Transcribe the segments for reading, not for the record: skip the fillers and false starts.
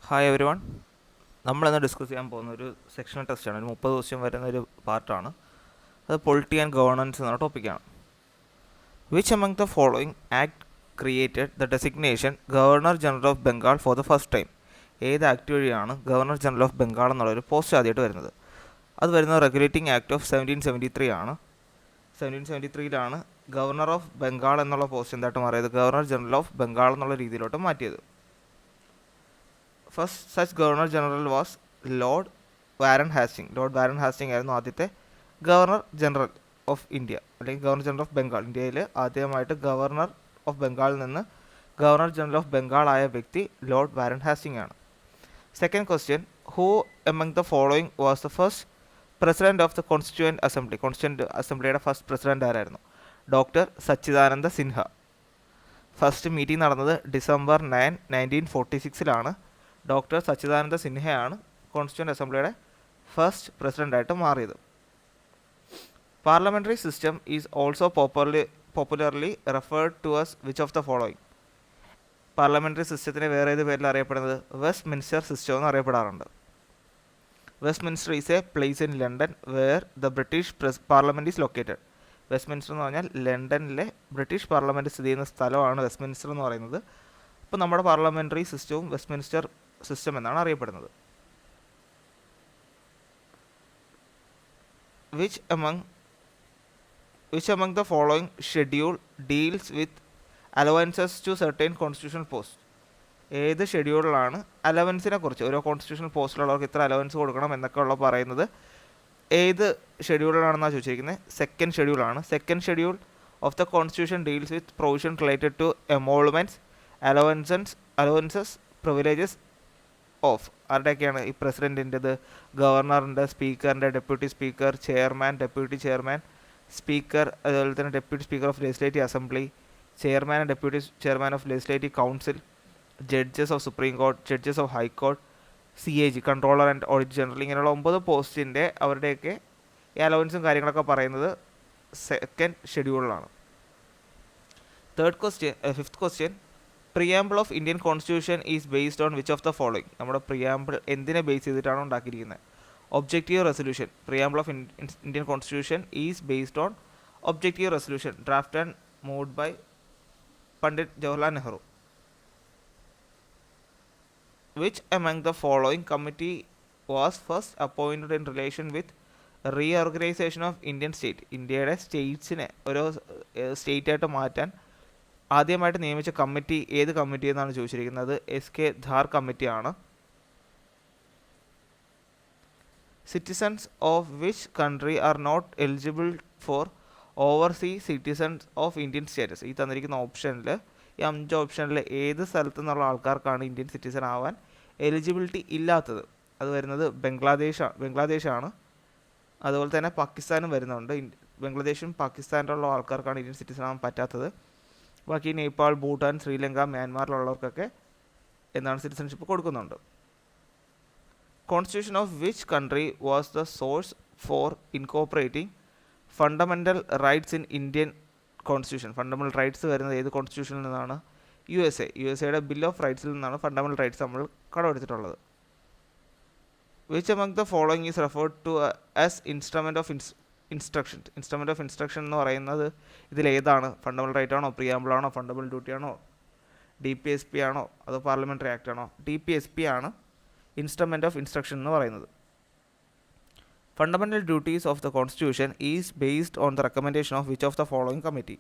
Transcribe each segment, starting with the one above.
Hi every one. നമ്മളിന്ന് discuss ചെയ്യാൻ പോകുന്ന ഒരു സെക്ഷണൽ ടെസ്റ്റാണ്. ഒരു 30 ക്വസ്റ്റ്യൻ വരുന്ന ഒരു പാർട്ടാണ്. അത് പൊളിറ്റി ആൻഡ് ഗവേണൻസ് എന്ന ടോപ്പിക്കാണ്. Which among the following act created the designation governor general of Bengal for the first time? ഏത് ആക്ട് വഴിയാണ് ഗവർണർ ജനറൽ ഓഫ് ബംഗാൾ എന്നുള്ളൊരു പോസ്റ്റ് ആദ്യമായിട്ട് വരുന്നത്? അത് വരുന്നത് റെഗുലേറ്റിംഗ് ആക്ട് ഓഫ് 1773 ആണ്. 1773 ഗവർണർ ഓഫ് ബംഗാൾ എന്നുള്ള പോസ്റ്റ് എന്തായിട്ട് മാറിയത്? ഗവർണർ ജനറൽ ഓഫ് ബംഗാൾ എന്നുള്ള രീതിയിലോട്ട് മാറ്റിയത്. First such governor general was Lord Warren Hasting. Lord Warren Hasting ആയിരുന്നു ആദ്യത്തെ ഗവർണർ ജനറൽ ഓഫ് ഇന്ത്യ, അല്ലെങ്കിൽ ഗവർണർ ജനറൽ ഓഫ് ബംഗാൾ. ഇന്ത്യയിൽ ആദ്യമായിട്ട് ഗവർണർ ഓഫ് ബംഗാളിൽ നിന്ന് ഗവർണർ ജനറൽ ഓഫ് ബംഗാൾ ആയ വ്യക്തി ലോർഡ് വാരൻ ഹാസ്റ്റിംഗ് ആണ്. Second question, who among the following was the first president of the constituent assembly? Constituent അസംബ്ലിയുടെ ഫസ്റ്റ് പ്രസിഡന്റ് ആരായിരുന്നു? Doctor Sachchidananda Sinha. First meeting നടന്നത് ഡിസംബർ 9, 1946 ഡോക്ടർ സച്ചിദാനന്ദ സിൻഹയാണ് കോൺസ്റ്റിറ്റ്യൂവൻറ്റ് അസംബ്ലിയുടെ ഫസ്റ്റ് പ്രസിഡൻ്റായിട്ട് മാറിയത്. Parliamentary system is also popularly referred to as which of the following? Parliamentary സിസ്റ്റത്തിനെ വേറെ ഏത് പേരിൽ അറിയപ്പെടുന്നത്? വെസ്റ്റ് മിൻസ്റ്റർ സിസ്റ്റം എന്ന് അറിയപ്പെടാറുണ്ട്. Westminster is A place in London where the British parliament is located. Westminster എന്ന് പറഞ്ഞാൽ ലണ്ടനിലെ ബ്രിട്ടീഷ് പാർലമെൻറ്റ് സ്ഥിതി ചെയ്യുന്ന സ്ഥലമാണ് വെസ്റ്റ് മിൻസ്റ്റർ എന്ന് പറയുന്നത്. അപ്പോൾ നമ്മുടെ പാർലമെൻ്ററി സിസ്റ്റവും വെസ്റ്റ് മിൻസ്റ്റർ സിസ്റ്റം എന്നാണ് അറിയപ്പെടുന്നത്. Which among the following schedule deals with allowances to certain constitutional posts? ഏത് ഷെഡ്യൂളിലാണ് അലവൻസിനെ കുറിച്ച്, ഓരോ കോൺസ്റ്റിറ്റ്യൂഷണൽ പോസ്റ്റിലുള്ളവർക്ക് ഇത്ര അലവൻസ് കൊടുക്കണം എന്നൊക്കെ ഉള്ള പറയുന്നത് ഏത് ഷെഡ്യൂളിലാണെന്നാണ് ചോദിച്ചിരിക്കുന്നത്? സെക്കൻഡ് ഷെഡ്യൂളാണ്. Second schedule of the constitution deals with provision related to emoluments, allowances, privileges of ആരുടെയൊക്കെയാണ്? ഈ പ്രസിഡൻറ്റിൻ്റെത്, ഗവർണറിൻ്റെ, സ്പീക്കറിൻ്റെ, deputy speaker, chairman, deputy chairman, speaker, അതുപോലെ തന്നെ deputy speaker of legislative assembly, chairman and deputy chairman of legislative council, judges of supreme court, judges of high court, CAG controller and audit general. ഇങ്ങനെയുള്ള 9 പോസ്റ്റിൻ്റെ അവരുടെയൊക്കെ ഈ അലവൻസും കാര്യങ്ങളൊക്കെ പറയുന്നത് സെക്കൻഡ് ഷെഡ്യൂളിലാണ്. Fifth question, preamble of Indian constitution is based on which of the following? നമ്മുടെ preamble എന്തിനെ ബേസ് ചെയ്തിട്ടാണ് ഉണ്ടാക്കിയിരിക്കുന്നത്? Objective resolution. Preamble of Indian constitution is based on objective resolution draft and moved by Pandit Jawaharlal Nehru. Which among the following committee was first appointed in relation with reorganization of Indian state? ഇന്ത്യയുടെ സ്റ്റേറ്റ്സിനെ ഓരോ സ്റ്റേറ്റായിട്ട് മാറ്റാൻ ആദ്യമായിട്ട് നിയമിച്ച committee ഏത് committee എന്നാണ് ചോദിച്ചിരിക്കുന്നത്? SK Dhar കമ്മിറ്റിയാണ്. Citizens of which country are not eligible for overseas citizens of Indian status? ഈ തന്നിരിക്കുന്ന ഓപ്ഷനിൽ, ഈ 5 ഓപ്ഷനിൽ ഏത് സ്ഥലത്തു നിന്നുള്ള ആൾക്കാർക്കാണ് ഇന്ത്യൻ സിറ്റിസൺ ആവാൻ എലിജിബിലിറ്റി ഇല്ലാത്തത്? അത് വരുന്നത് ബംഗ്ലാദേശാണ്. അതുപോലെ തന്നെ പാകിസ്ഥാനും വരുന്നുണ്ട്. ബംഗ്ലാദേശും പാകിസ്ഥാനിലുള്ള ആൾക്കാർക്കാണ് ഇന്ത്യൻ സിറ്റിസൺ ആവാൻ പറ്റാത്തത്. ബാക്കി നേപ്പാൾ, ഭൂട്ടാൻ, ശ്രീലങ്ക, മ്യാൻമാറിലുള്ളവർക്കൊക്കെ എന്താണ് സിറ്റിസൺഷിപ്പ് കൊടുക്കുന്നുണ്ട്. Constitution of which country was the source for incorporating fundamental rights in Indian constitution? Fundamental rights വരുന്നത് ഏത് കോൺസ്റ്റിറ്റ്യൂഷനിൽ നിന്നാണ്? USA ബിൽ ഓഫ് റൈറ്റ്സിൽ നിന്നാണ് ഫണ്ടമെൻ്റൽ റൈറ്റ്സ് നമ്മൾ കടമെടുത്തിട്ടുള്ളത്. Which among the following is referred to as instrument of instruction? Instrument of instruction എന്ന് പറയുന്നത് ഇതിലേതാണ്? Fundamental right ആണോ, പ്രിയാമ്പിൾ ആണോ, ഫണ്ടമെൻ്റൽ ഡ്യൂട്ടി ആണോ, DPSP ആണോ, അതോ പാർലമെൻ്ററി ആക്ട് ആണോ? DPSP ആണ് ഇൻസ്ട്രുമെൻ്റ് ഓഫ് ഇൻസ്ട്രക്ഷൻ എന്ന് പറയുന്നത്. Fundamental duties of the constitution is based on the recommendation of which of the following committee?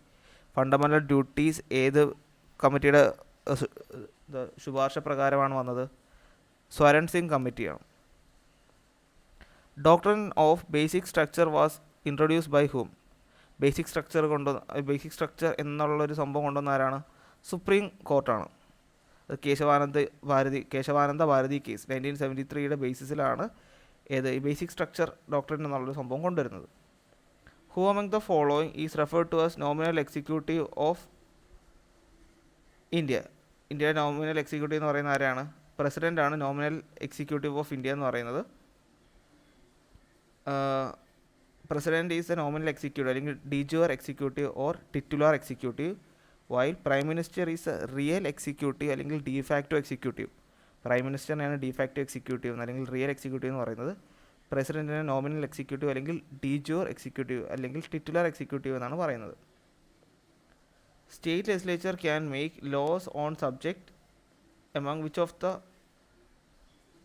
Fundamental duties ഏത് കമ്മിറ്റിയുടെ ശുപാർശ പ്രകാരമാണ് വന്നത്? സ്വരൺ സിംഗ് കമ്മിറ്റിയാണ്. Doctrine of basic structure was introduced by whom? Basic structure എന്നുള്ളൊരു സംഭവം കൊണ്ടുവന്ന ആരാണ്? സുപ്രീം കോർട്ടാണ്. അത് കേശവാനന്ദ ഭാരതി കേസ് 1973 ബേസിസിലാണ് ഈ ബേസിക് സ്ട്രക്ചർ ഡോക്ട്രിൻ എന്നുള്ളൊരു സംഭവം കൊണ്ടുവരുന്നത്. Who among the following is referred to as nominal executive of India? ഇന്ത്യയുടെ നോമിനൽ എക്സിക്യൂട്ടീവ് എന്ന് പറയുന്ന ആരാണ്? പ്രസിഡൻ്റ് ആണ് നോമിനൽ എക്സിക്യൂട്ടീവ് ഓഫ് ഇന്ത്യ എന്ന് പറയുന്നത്. President is the nominal executive, അല്ലെങ്കിൽ de jure executive or titular executive, while prime minister is real executive അല്ലെങ്കിൽ de facto executive. Prime മിനിസ്റ്ററിനെയാണ് ഡിഫാക്റ്റോ എക്സിക്യൂട്ടീവ് അല്ലെങ്കിൽ റിയൽ എക്സിക്യൂട്ടീവ് എന്ന് പറയുന്നത്. പ്രസിഡന്റിനെ നോമിനൽ എക്സിക്യൂട്ടീവ് അല്ലെങ്കിൽ ഡിജോർ എക്സിക്യൂട്ടീവ് അല്ലെങ്കിൽ ടിറ്റുലർ എക്സിക്യൂട്ടീവ് എന്നാണ് പറയുന്നത്. State legislature can make loss on subject among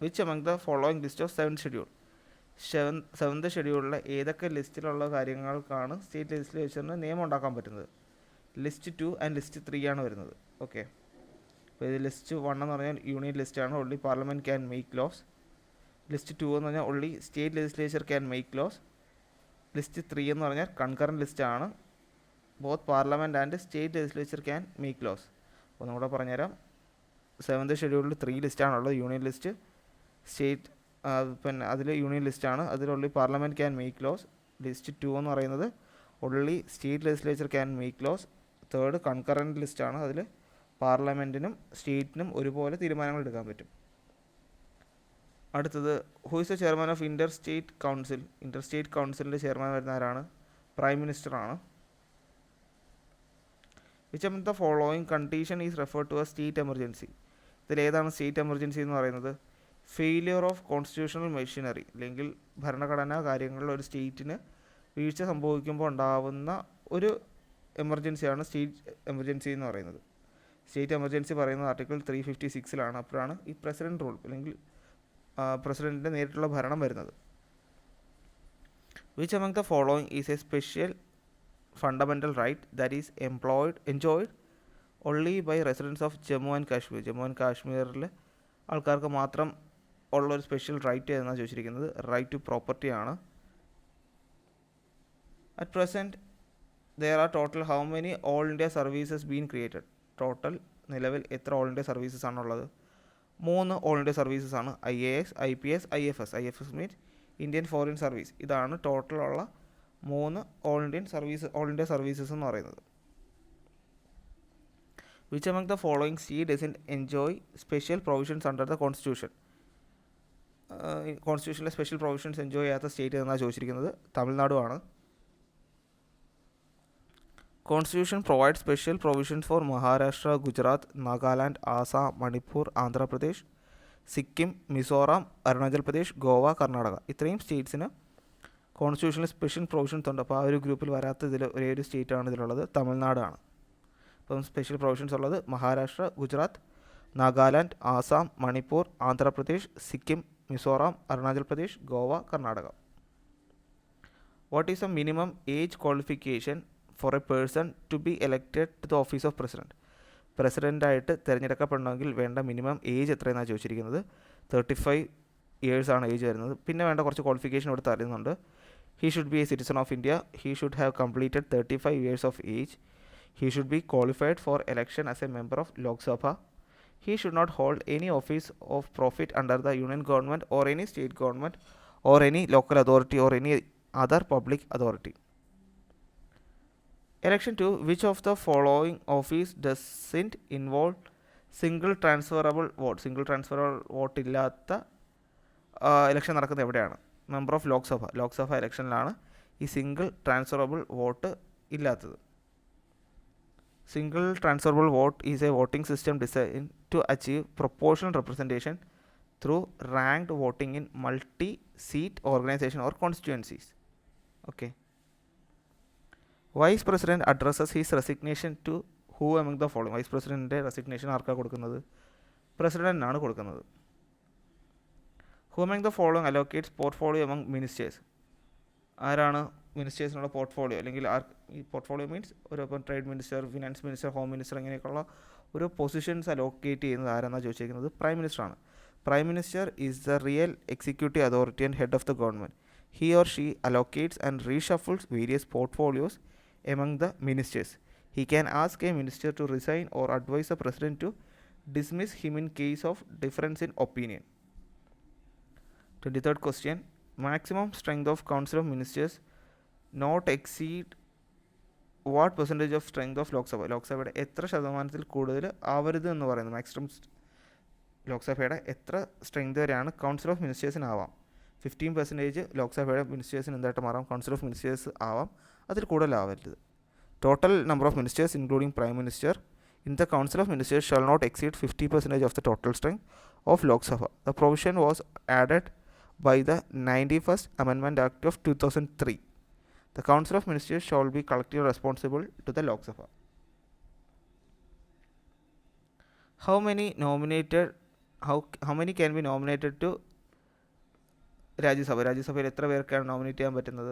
which among the following list of 7th schedule. 7th ഷെഡ്യൂളിലെ ഏതൊക്കെ ലിസ്റ്റിലുള്ള കാര്യങ്ങൾക്കാണ് സ്റ്റേറ്റ് ലെജിസ്ലേച്ചറിന് നിയമം ഉണ്ടാക്കാൻ പറ്റുന്നത്? ലിസ്റ്റ് 2 ആൻഡ് ലിസ്റ്റ് 3 ആണ് വരുന്നത്. ഓക്കെ, അപ്പോൾ ഇത് ലിസ്റ്റ് 1 എന്ന് പറഞ്ഞാൽ യൂണിയൻ ലിസ്റ്റാണ്, only parliament can make laws. List 2 എന്ന് പറഞ്ഞാൽ only state legislature can make laws. List 3 എന്ന് പറഞ്ഞാൽ കൺകറൻറ്റ് ലിസ്റ്റാണ്, both parliament and state legislature can make laws. അപ്പോൾ നമ്മുടെ പറഞ്ഞുതരാം. 7th ഷെഡ്യൂളിൽ 3 ലിസ്റ്റാണുള്ളത്. യൂണിയൻ ലിസ്റ്റ്, സ്റ്റേറ്റ്, പിന്നെ അതിൽ യൂണിയൻ ലിസ്റ്റാണ്, അതിലുള്ളി parliament can make laws. List 2 എന്ന് പറയുന്നത് only state legislature can make laws. 3rd concurrent ലിസ്റ്റാണ്, അതിൽ പാർലമെൻറ്റിനും സ്റ്റേറ്റിനും ഒരുപോലെ തീരുമാനങ്ങൾ എടുക്കാൻ പറ്റും. അടുത്തത്, who is the chairman of inter state council? Inter state കൗൺസിലിൻ്റെ ചെയർമാൻ വരുന്ന ആരാണ്? പ്രൈം മിനിസ്റ്ററാണ്. Which among the following condition is referred to as state emergency? ഇതിലേതാണ് സ്റ്റേറ്റ് എമർജൻസി എന്ന് പറയുന്നത്? ഫെയിലിയർ ഓഫ് കോൺസ്റ്റിറ്റ്യൂഷണൽ മെഷീനറി, അല്ലെങ്കിൽ ഭരണഘടനാ കാര്യങ്ങളിൽ ഒരു സ്റ്റേറ്റിന് വീഴ്ച സംഭവിക്കുമ്പോൾ ഉണ്ടാവുന്ന ഒരു എമർജൻസിയാണ് സ്റ്റേറ്റ് എമർജൻസി എന്ന് പറയുന്നത്. സ്റ്റേറ്റ് എമർജൻസി പറയുന്നത് ആർട്ടിക്കിൾ 356 അപ്പോഴാണ് ഈ പ്രസിഡന്റ് റൂൾ അല്ലെങ്കിൽ പ്രസിഡന്റിൻ്റെ നേരിട്ടുള്ള ഭരണം വരുന്നത്. Which among the following is a special fundamental right that is enjoyed only by residents of Jammu and Kashmir? Jammu and കാശ്മീരിലെ ആൾക്കാർക്ക് മാത്രം ഉള്ളൊരു സ്പെഷ്യൽ റൈറ്റ് എന്നാണ് ചോദിച്ചിരിക്കുന്നത്. റൈറ്റ് ടു പ്രോപ്പർട്ടി ആണ്. At present there are total how many all India services being created? Total നിലവിൽ എത്ര all India services ആണുള്ളത്? 3 ഓൾ ഇന്ത്യ സർവീസസ് ആണ്. IAS, IPS, IFS. IFS means Indian foreign service. ഇതാണ് ടോട്ടലുള്ള 3 all India services എന്ന് പറയുന്നത്. Which among the following state doesn't enjoy special provisions under the constitution? കോൺസ്റ്റിറ്റ്യൂഷനിലെ special provisions enjoy ചെയ്യാത്ത state എന്നാണ് ചോദിച്ചിരിക്കുന്നത്. തമിഴ്നാടു ആണ്. Constitution provides special provisions for Maharashtra, Gujarat, Nagaland, Assam, Manipur, Andhra Pradesh, Sikkim, Mizoram, Arunachal Pradesh, Goa, Karnataka. ഇത്രയും സ്റ്റേറ്റ്സിന് കോൺസ്റ്റിറ്റ്യൂഷനിൽ special provisions ഉണ്ട്. അപ്പോൾ ആ ഒരു ഗ്രൂപ്പിൽ വരാത്ത ഇതിൽ ഒരേ ഒരു സ്റ്റേറ്റാണ് ഇതിലുള്ളത്, തമിഴ്നാടാണ്. അപ്പം സ്പെഷ്യൽ പ്രൊവിഷൻസ് ഉള്ളത് Maharashtra, Gujarat, Nagaland, Assam, Manipur, Andhra Pradesh, Sikkim, Mizoram, Arunachal Pradesh, Goa, Karnataka. What is a minimum age qualification for a person to be elected to the office of president? പ്രസിഡൻ്റായിട്ട് തിരഞ്ഞെടുക്കപ്പെടണമെങ്കിൽ വേണ്ട മിനിമം ഏജ് എത്രയെന്നാണ് ചോദിച്ചിരിക്കുന്നത്. 35 ഇയേഴ്സാണ് ഏജ് വരുന്നത്. പിന്നെ വേണ്ട കുറച്ച് ക്വാളിഫിക്കേഷൻ ഇവിടെ തരുന്നുണ്ട്. He should be a citizen of India. He should have completed 35 years of age. He should be qualified for election as a member of Lok Sabha. He should not hold any office of profit under the union government or any state government or any local authority or any other public authority. Election 2. Which of the following office doesn't involve single transferable vote? Single transferable vote ഇല്ലാത്ത election നടക്കുന്നത് എവിടെയാണ്? Member of Lok Sabha. Lok Sabha ഇലക്ഷനിലാണ് ഈ single transferable vote ഇല്ലാത്തത്. Single transferable vote is a voting system designed to achieve proportional representation through ranked voting in multi-seat organization or constituencies. Okay. Vice President addresses his resignation to who among the following? Vice Presidentന്റെ resignation ആർക്കാണ് കൊടുക്കുന്നത്? പ്രസിഡന്റിനാണ് കൊടുക്കുന്നത്. Who among the following allocates portfolio among ministers? ആരാണ് മിനിസ്റ്റേഴ്സിനുള്ള portfolio? അല്ലെങ്കിൽ ഈ portfolio means ഒരു ഇപ്പം trade minister, finance minister, home minister ഇങ്ങനെയൊക്കെയുള്ള ഒരു പൊസിഷൻസ് അലോക്കേറ്റ് ചെയ്യുന്നത് ആരാണെന്നാണ് ചോദിച്ചിരിക്കുന്നത്. പ്രൈം മിനിസ്റ്ററാണ്. Prime minister is the real executive authority and head of the government. He or she allocates and reshuffles various portfolios among the ministers. He can ask a minister to resign or advise the president to dismiss him in case of difference in opinion. 23rd question. Maximum strength of council of ministers not exceed what percentage of strength of Lok Sabha? ലോക്സഭയുടെ എത്ര ശതമാനത്തിൽ കൂടുതൽ ആവരുത് എന്ന് പറയുന്നത്? Maximum ലോക്സഭയുടെ എത്ര strength വരെയാണ് council of മിനിസ്റ്റേഴ്സിന് ആവാം? 15% ലോക്സഭയുടെ മിനിസ്റ്റേഴ്സിന് എന്തായിട്ട് മാറാം? കൗൺസിൽ ഓഫ് മിനിസ്റ്റേഴ്സ് ആവാം. അതിൽ കൂടുതലാവരുത്. Total number of ministers including prime minister in the Council of Ministers shall not exceed 50% of the total strength of Lok Sabha. The provision was added by the 91st Amendment Act of 2003. The Council of Ministers shall be collectively responsible to the Lok Sabha. How many can be nominated to Rajya Sabha? രാജ്യസഭയിൽ എത്ര പേർക്കാണ് nominate ചെയ്യാൻ പറ്റുന്നത്?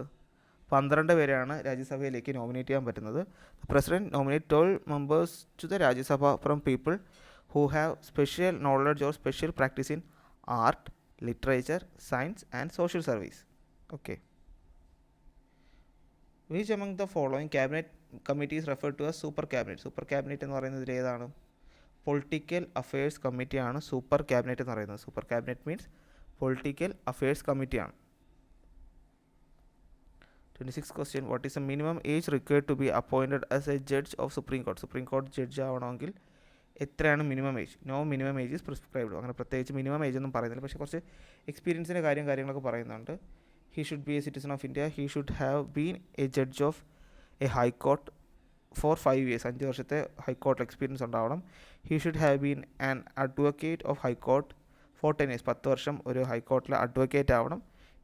12 പേരെയാണ് രാജ്യസഭയിലേക്ക് nominate ചെയ്യാൻ പറ്റുന്നത്. The President nominate 12 members to the Rajya Sabha from people who have special knowledge or special practice in art, literature, science and social service. Okay. Which among the following cabinet committees referred to as super cabinet? Super cabinet എന്ന് പറയുന്നത് ഏതാണ്? Political affairs കമ്മിറ്റിയാണ് super cabinet എന്ന് പറയുന്നത്. Super cabinet means political affairs കമ്മിറ്റിയാണ്. 26th question. What is the minimum age required to be appointed as a judge of Supreme Court? Supreme കോടതി judge ആവണമെങ്കിൽ എത്രയാണ് minimum age? No minimum age is prescribed. അങ്ങനെ പ്രത്യേകിച്ച് minimum age ഒന്നും പറയുന്നില്ല, പക്ഷേ കുറച്ച് എക്സ്പീരിയൻസിൻ്റെ കാര്യങ്ങളൊക്കെ പറയുന്നുണ്ട്. He should be a citizen of India. He should have been a judge of a high court for 5 years. 5 വർഷത്തെ ഹൈക്കോർട്ടിൽ എക്സ്പീരിയൻസ് ഉണ്ടാവണം. He should have been an advocate of high court for 10 years. 10 വർഷം ഒരു ഹൈക്കോർട്ടിലെ അഡ്വക്കേറ്റ് ആവണം.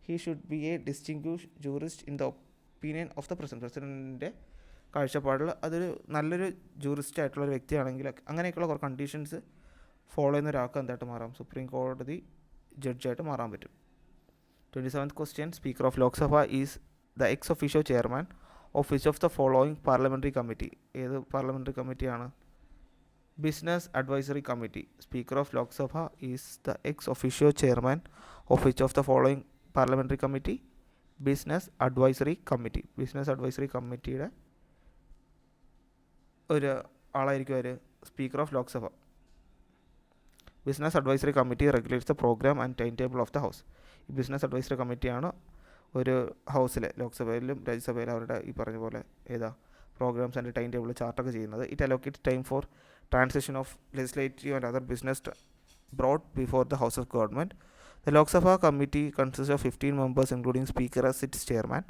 He should be a distinguished jurist in the opinion of the പ്രസിഡൻറ്റിൻ്റെ കാഴ്ചപ്പാടിൽ അതൊരു നല്ലൊരു ജൂറിസ്റ്റ് ആയിട്ടുള്ളൊരു വ്യക്തിയാണെങ്കിൽ അങ്ങനെയൊക്കെയുള്ള കുറേ കണ്ടീഷൻസ് ഫോളോ ചെയ്യുന്ന ഒരാൾക്ക് എന്തായിട്ട് മാറാം? സുപ്രീം കോടതി ജഡ്ജായിട്ട് മാറാൻ പറ്റും. 27th question. Speaker of Lok Sabha is the ex officio chairman of which of the following parliamentary committee? ഏത് പാർലമെൻ്ററി കമ്മിറ്റിയാണ്? Business advisory committee. Speaker of Lok Sabha is the ex officio chairman of which of the following parliamentary committee? Business advisory committee. Business advisory കമ്മിറ്റിയുടെ ഒരു ആളായിരിക്കും അവർ speaker of Lok Sabha. Business advisory committee regulates the programme and time table of the house. ഈ business advisory കമ്മിറ്റിയാണ് ഒരു ഹൗസിലെ ലോക്സഭയിലും രാജ്യസഭയിലും അവരുടെ ഈ പറഞ്ഞ പോലെ പ്രോഗ്രാംസ് ആൻഡ് ടൈം ടേബിൾ ചാർട്ടൊക്കെ ചെയ്യുന്നത്. It allocates time for transaction of legislative and other business brought before the house of government. The Lok Sabha committee consists of 15 members including Speaker as its chairman.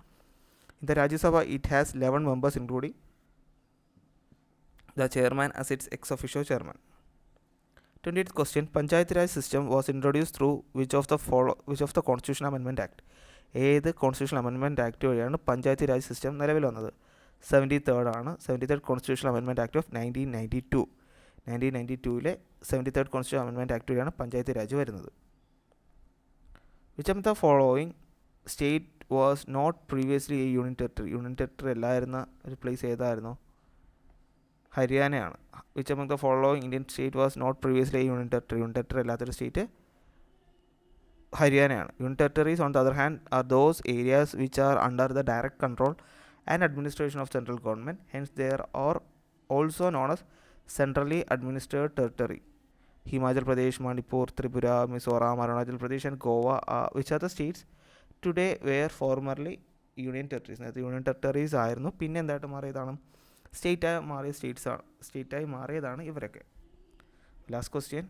In the Rajya Sabha it has 11 members including the chairman as its ex officio chairman. 28th question. Panchayati Raj system was introduced through which of the Constitutional Amendment Act? ഏത് constitutional amendment act വഴിയാണ് Panchayati Raj system നിലവിൽ വന്നത്? 73rd ആണ്. 73rd constitutional amendment act of 1992. 1992 73rd constitutional amendment act വഴിയാണ് പഞ്ചായത്തി രാജ് വരുന്നത്. Which of the following state was not previously a union territory? Union territory അല്ലായിരുന്ന ഒരു place ഏതായിരുന്നു? ഹരിയാനയാണ്. Which among the following Indian state was not previously a union territory? Union territory അല്ലാത്തൊരു state ഹരിയാനയാണ്. Union territories on the other hand are those areas which are under the direct control and administration of central government. Hence they are also known as centrally administered territory. Himachal Pradesh, Manipur, Tripura, Mizoram, Arunachal Pradesh and Goa which are the states today were formerly union territories. നേരത്തെ union territories ആയിരുന്നു, പിന്നെ എന്തായിട്ട് മാറിയതാണ്? സ്റ്റേറ്റായി മാറിയതാണ് ഇവരൊക്കെ. Last question.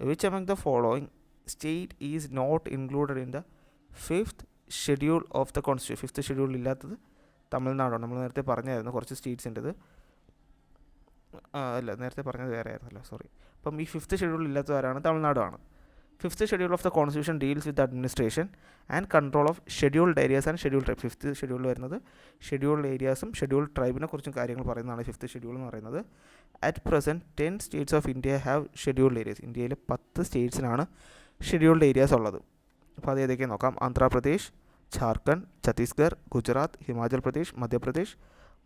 Which among the following state is not included in the 5th schedule of the constitution? 5th schedule ഇല്ലാത്തത് തമിഴ്നാടാണ്. നമ്മൾ നേരത്തെ പറഞ്ഞായിരുന്നു കുറച്ച് സ്റ്റേറ്റ്സിൻ്റെത്. അല്ല, നേരത്തെ പറഞ്ഞത് വേറെ ആയിരുന്നല്ലോ, സോറി. അപ്പം ഈ 5th ഷെഡ്യൂൾ ഇല്ലാത്തവരാണ് തമിഴ്നാടാണ്. 5th schedule of the constitution deals with administration and control of scheduled areas and schedule tribe. 5th ഷെഡ്യൂളിൽ വരുന്നത് ഷെഡ്യൂൾഡ് ഏരിയാസും ഷെഡ്യൂൾഡ് ട്രൈബിനെ കുറിച്ചും കാര്യങ്ങൾ പറയുന്നതാണ് 5th ഷെഡ്യൂൾ എന്ന് പറയുന്നത്. At present 10 States of India have scheduled areas. ഇന്ത്യയിൽ 10 സ്റ്റേറ്റ്സിനാണ് ഷെഡ്യൂൾഡ് ഏരിയാസ് ഉള്ളത്. അപ്പോൾ അത് ഏതൊക്കെ നോക്കാം. ആന്ധ്രാപ്രദേശ്, ജാർഖണ്ഡ്, ഛത്തീസ്ഗഡ്, ഗുജറാത്ത്, ഹിമാചൽ പ്രദേശ്, മധ്യപ്രദേശ്,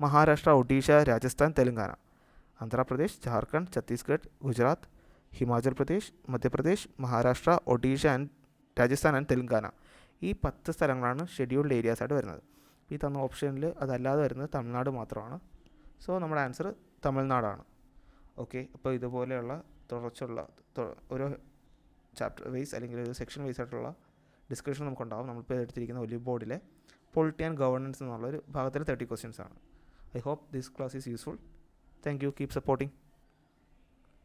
മഹാരാഷ്ട്ര, ഒഡീഷ, രാജസ്ഥാൻ, തെലങ്കാന. Andhra Pradesh, Jharkhand, Chhattisgarh, Gujarat, Himachal Pradesh, Madhya Pradesh, Maharashtra, Odisha and Rajasthan and Telangana. ഈ 10 സ്ഥലങ്ങളാണ് ഷെഡ്യൂൾഡ് ഏരിയാസ് ആയിട്ട് വരുന്നത്. ഈ തന്ന ഓപ്ഷനിൽ അതല്ലാതെ വരുന്നത് തമിഴ്നാട് മാത്രമാണ്. സോ നമ്മുടെ ആൻസർ തമിഴ്നാടാണ്. ഓക്കെ, അപ്പോൾ ഇതുപോലെയുള്ള തുടർച്ചയുള്ള ഓരോ ചാപ്റ്റർ വൈസ് അല്ലെങ്കിൽ ഒരു സെക്ഷൻ വൈസ് ആയിട്ടുള്ള ഡിസ്കഷൻ നമുക്കുണ്ടാവും. നമ്മളിപ്പോൾ എടുത്തിരിക്കുന്ന ഒലിവ് ബോർഡിലെ പൊളിറ്റി ആൻഡ് ഗവേണൻസ് എന്നുള്ളൊരു ഭാഗത്തിൽ 30 questions ആണ്. I hope this class is useful. Thank you. Keep supporting.